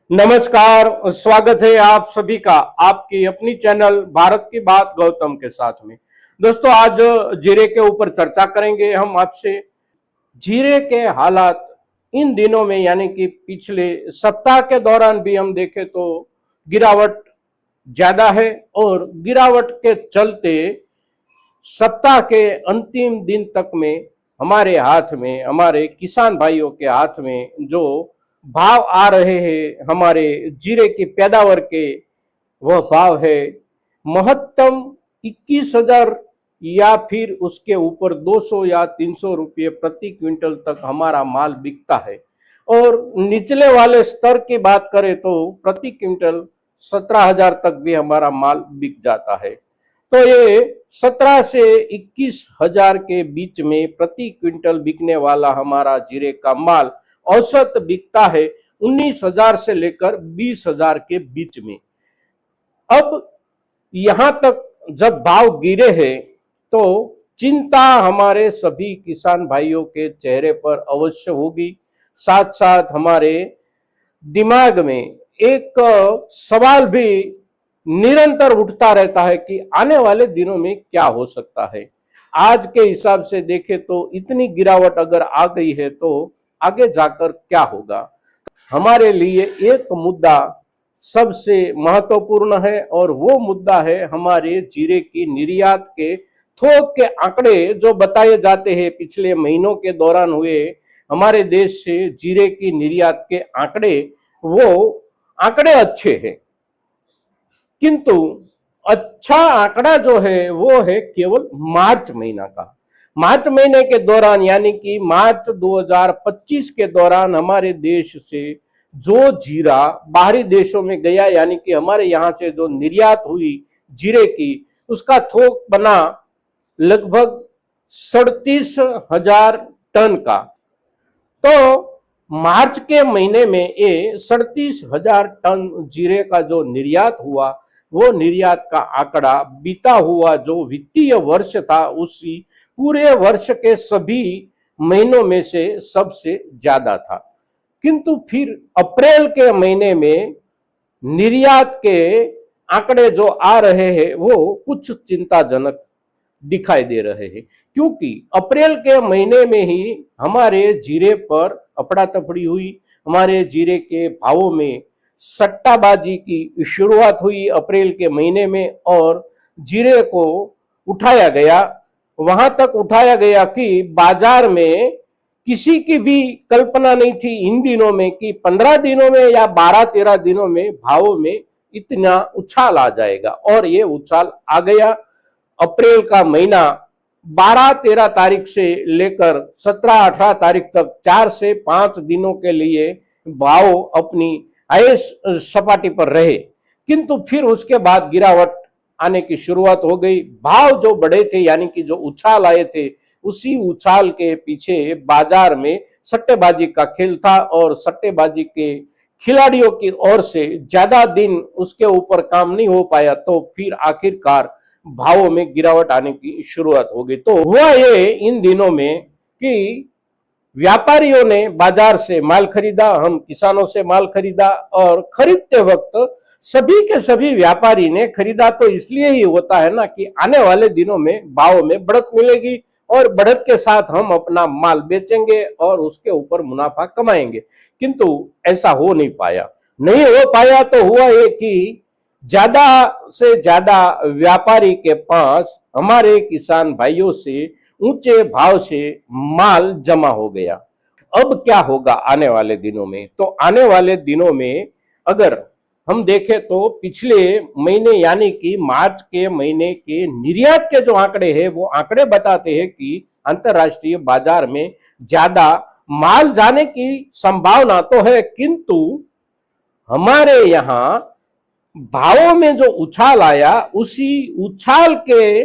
नमस्कार, स्वागत है आप सभी का आपकी अपनी चैनल भारत की बात गौतम के साथ में। दोस्तों, आज जीरे के ऊपर चर्चा करेंगे हम आपसे। जीरे के हालात इन दिनों में यानी कि पिछले सप्ताह के दौरान भी हम देखें तो गिरावट ज्यादा है और गिरावट के चलते सप्ताह के अंतिम दिन तक में हमारे हाथ में, हमारे किसान भाइयों के हाथ में जो भाव आ रहे हैं हमारे जीरे की पैदावार के, वह भाव है महत्तम 21,000 या फिर उसके ऊपर 200 या 300 रुपये प्रति क्विंटल तक हमारा माल बिकता है। और निचले वाले स्तर की बात करें तो प्रति क्विंटल 17,000 तक भी हमारा माल बिक जाता है। तो ये 17 से 21,000 के बीच में प्रति क्विंटल बिकने वाला हमारा जीरे का माल औसत बिकता है 19,000 से लेकर 20,000 के बीच में। अब यहां तक जब भाव गिरे हैं तो चिंता हमारे सभी किसान भाइयों के चेहरे पर अवश्य होगी। साथ साथ हमारे दिमाग में एक सवाल भी निरंतर उठता रहता है कि आने वाले दिनों में क्या हो सकता है। आज के हिसाब से देखें तो इतनी गिरावट अगर आ गई है तो आगे जाकर क्या होगा। हमारे लिए एक मुद्दा सबसे महत्वपूर्ण है और वो मुद्दा है हमारे जीरे की निर्यात के थोक के आंकड़े जो बताए जाते हैं। पिछले महीनों के दौरान हुए हमारे देश से जीरे की निर्यात के आंकड़े, वो आंकड़े अच्छे हैं, किंतु अच्छा आंकड़ा जो है वो है केवल मार्च महीना का। मार्च महीने के दौरान यानी कि मार्च 2025 के दौरान हमारे देश से जो जीरा बाहरी देशों में गया, यानी कि हमारे यहाँ से जो निर्यात हुई जीरे की, उसका थोक बना लगभग 37,000 टन का। तो मार्च के महीने में ये 37,000 टन जीरे का जो निर्यात हुआ, वो निर्यात का आंकड़ा बीता हुआ जो वित्तीय वर्ष था उसी पूरे वर्ष के सभी महीनों में से सबसे ज्यादा था। किंतु फिर अप्रैल के महीने में निर्यात के आंकड़े जो आ रहे हैं वो कुछ चिंताजनक दिखाई दे रहे हैं, क्योंकि अप्रैल के महीने में ही हमारे जीरे पर अफड़ा तफड़ी हुई। हमारे जीरे के भावों में सट्टाबाजी की शुरुआत हुई अप्रैल के महीने में और जीरे को उठाया गया, वहां तक उठाया गया कि बाजार में किसी की भी कल्पना नहीं थी इन दिनों में कि 15 दिनों में या 12-13 दिनों में भावों में इतना उछाल आ जाएगा। और ये उछाल आ गया। अप्रैल का महीना 12-13 तारीख से लेकर 17-18 तारीख तक 4 से 5 दिनों के लिए भाव अपनी हाईएस्ट सपाटी पर रहे, किंतु फिर उसके बाद गिरावट आने की शुरुआत हो गई। भाव जो बढ़े थे यानी कि जो उछाल आए थे, उसी उछाल के पीछे बाजार में सट्टेबाजी का खेल था और सट्टेबाजी के खिलाड़ियों की ओर से ज्यादा दिन उसके ऊपर काम नहीं हो पाया, तो फिर आखिरकार भावों में गिरावट आने की शुरुआत हो गई। तो हुआ ये इन दिनों में कि व्यापारियों ने बाजार से माल खरीदा, हम किसानों से माल खरीदा, और खरीदते वक्त सभी के सभी व्यापारी ने खरीदा तो इसलिए ही होता है ना कि आने वाले दिनों में भाव में बढ़त मिलेगी और बढ़त के साथ हम अपना माल बेचेंगे और उसके ऊपर मुनाफा कमाएंगे। किंतु ऐसा हो नहीं पाया। नहीं हो पाया तो हुआ ये कि ज्यादा से ज्यादा व्यापारी के पास हमारे किसान भाइयों से ऊंचे भाव से माल जमा हो गया। अब क्या होगा आने वाले दिनों में? तो आने वाले दिनों में अगर हम देखें तो पिछले महीने यानी कि मार्च के महीने के निर्यात के जो आंकड़े हैं वो आंकड़े बताते हैं कि अंतरराष्ट्रीय बाजार में ज्यादा माल जाने की संभावना तो है, किंतु हमारे यहाँ भावों में जो उछाल आया उसी उछाल के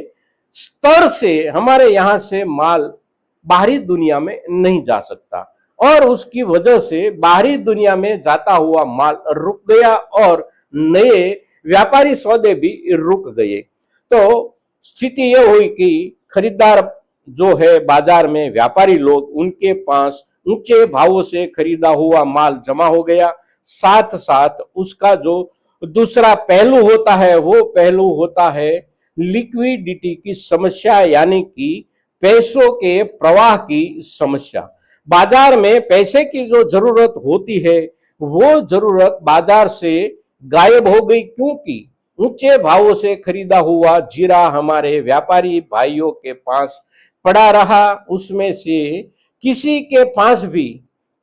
स्तर से हमारे यहाँ से माल बाहरी दुनिया में नहीं जा सकता और उसकी वजह से बाहरी दुनिया में जाता हुआ माल रुक गया और नए व्यापारी सौदे भी रुक गए। तो स्थिति यह हुई कि खरीदार जो है बाजार में व्यापारी लोग, उनके पास ऊंचे भावों से खरीदा हुआ माल जमा हो गया। साथ साथ उसका जो दूसरा पहलू होता है वो पहलू होता है लिक्विडिटी की समस्या, यानी कि पैसों के प्रवाह की समस्या। बाजार में पैसे की जो जरूरत होती है वो जरूरत बाजार से गायब हो गई, क्योंकि ऊंचे भावों से खरीदा हुआ जीरा हमारे व्यापारी भाइयों के पास पड़ा रहा। उसमें से किसी के पास भी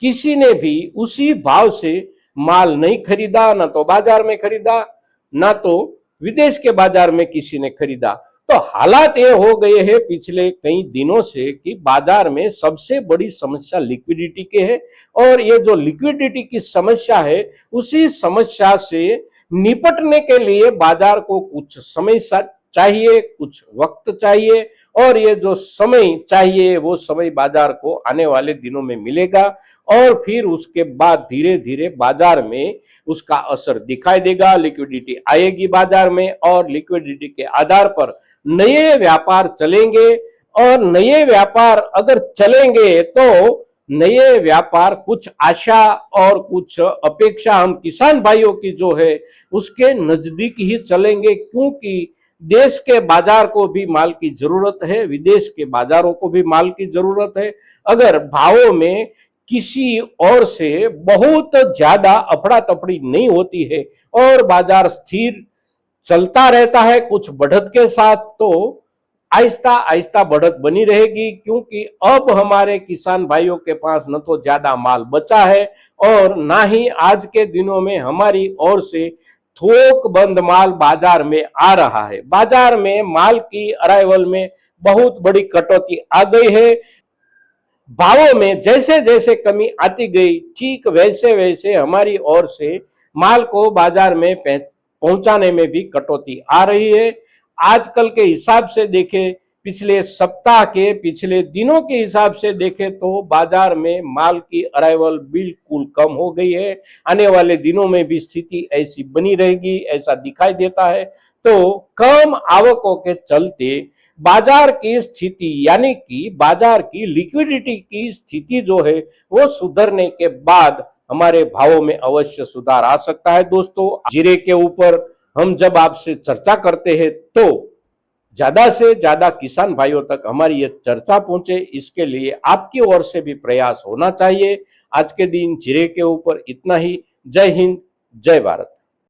किसी ने भी उसी भाव से माल नहीं खरीदा, ना तो बाजार में खरीदा ना तो विदेश के बाजार में किसी ने खरीदा। तो हालात ये हो गए हैं पिछले कई दिनों से कि बाजार में सबसे बड़ी समस्या लिक्विडिटी के है, और ये जो लिक्विडिटी की समस्या है उसी समस्या से निपटने के लिए बाजार को कुछ समय चाहिए, कुछ वक्त चाहिए, और ये जो समय चाहिए वो समय बाजार को आने वाले दिनों में मिलेगा, और फिर उसके बाद धीरे धीरे बाजार में उसका असर दिखाई देगा, लिक्विडिटी आएगी बाजार में, और लिक्विडिटी के आधार पर नए व्यापार चलेंगे। और नए व्यापार अगर चलेंगे तो नए व्यापार कुछ आशा और कुछ अपेक्षा हम किसान भाइयों की जो है उसके नजदीक ही चलेंगे, क्योंकि देश के बाजार को भी माल की जरूरत है, विदेश के बाजारों को भी माल की जरूरत है। अगर भावों में किसी और से बहुत ज्यादा अफड़ा तफड़ी नहीं होती है और बाजार स्थिर चलता रहता है कुछ बढ़त के साथ, तो आहिस्ता आहिस्ता बढ़त बनी रहेगी, क्योंकि अब हमारे किसान भाइयों के पास न तो ज्यादा माल बचा है और ना ही आज के दिनों में हमारी ओर से थोक बंद माल बाजार में आ रहा है। बाजार में माल की अराइवल में बहुत बड़ी कटौती आ गई है। भावों में जैसे जैसे कमी आती गई ठीक वैसे वैसे हमारी ओर से माल को बाजार में पहुंचाने में भी कटौती आ रही है। आजकल के हिसाब से देखें, पिछले सप्ताह के पिछले दिनों के हिसाब से देखें तो बाजार में माल की अराइवल बिल्कुल कम हो गई है। आने वाले दिनों में भी स्थिति ऐसी बनी रहेगी ऐसा दिखाई देता है। तो कम आवकों के चलते बाजार की स्थिति यानी कि बाजार की लिक्विडिटी की स्थिति जो है वो सुधरने के बाद हमारे भावों में अवश्य सुधार आ सकता है। दोस्तों, जीरे के ऊपर हम जब आपसे चर्चा करते हैं तो ज्यादा से ज्यादा किसान भाइयों तक हमारी ये चर्चा पहुंचे, इसके लिए आपकी ओर से भी प्रयास होना चाहिए। आज के दिन जीरे के ऊपर इतना ही। जय हिंद, जय भारत।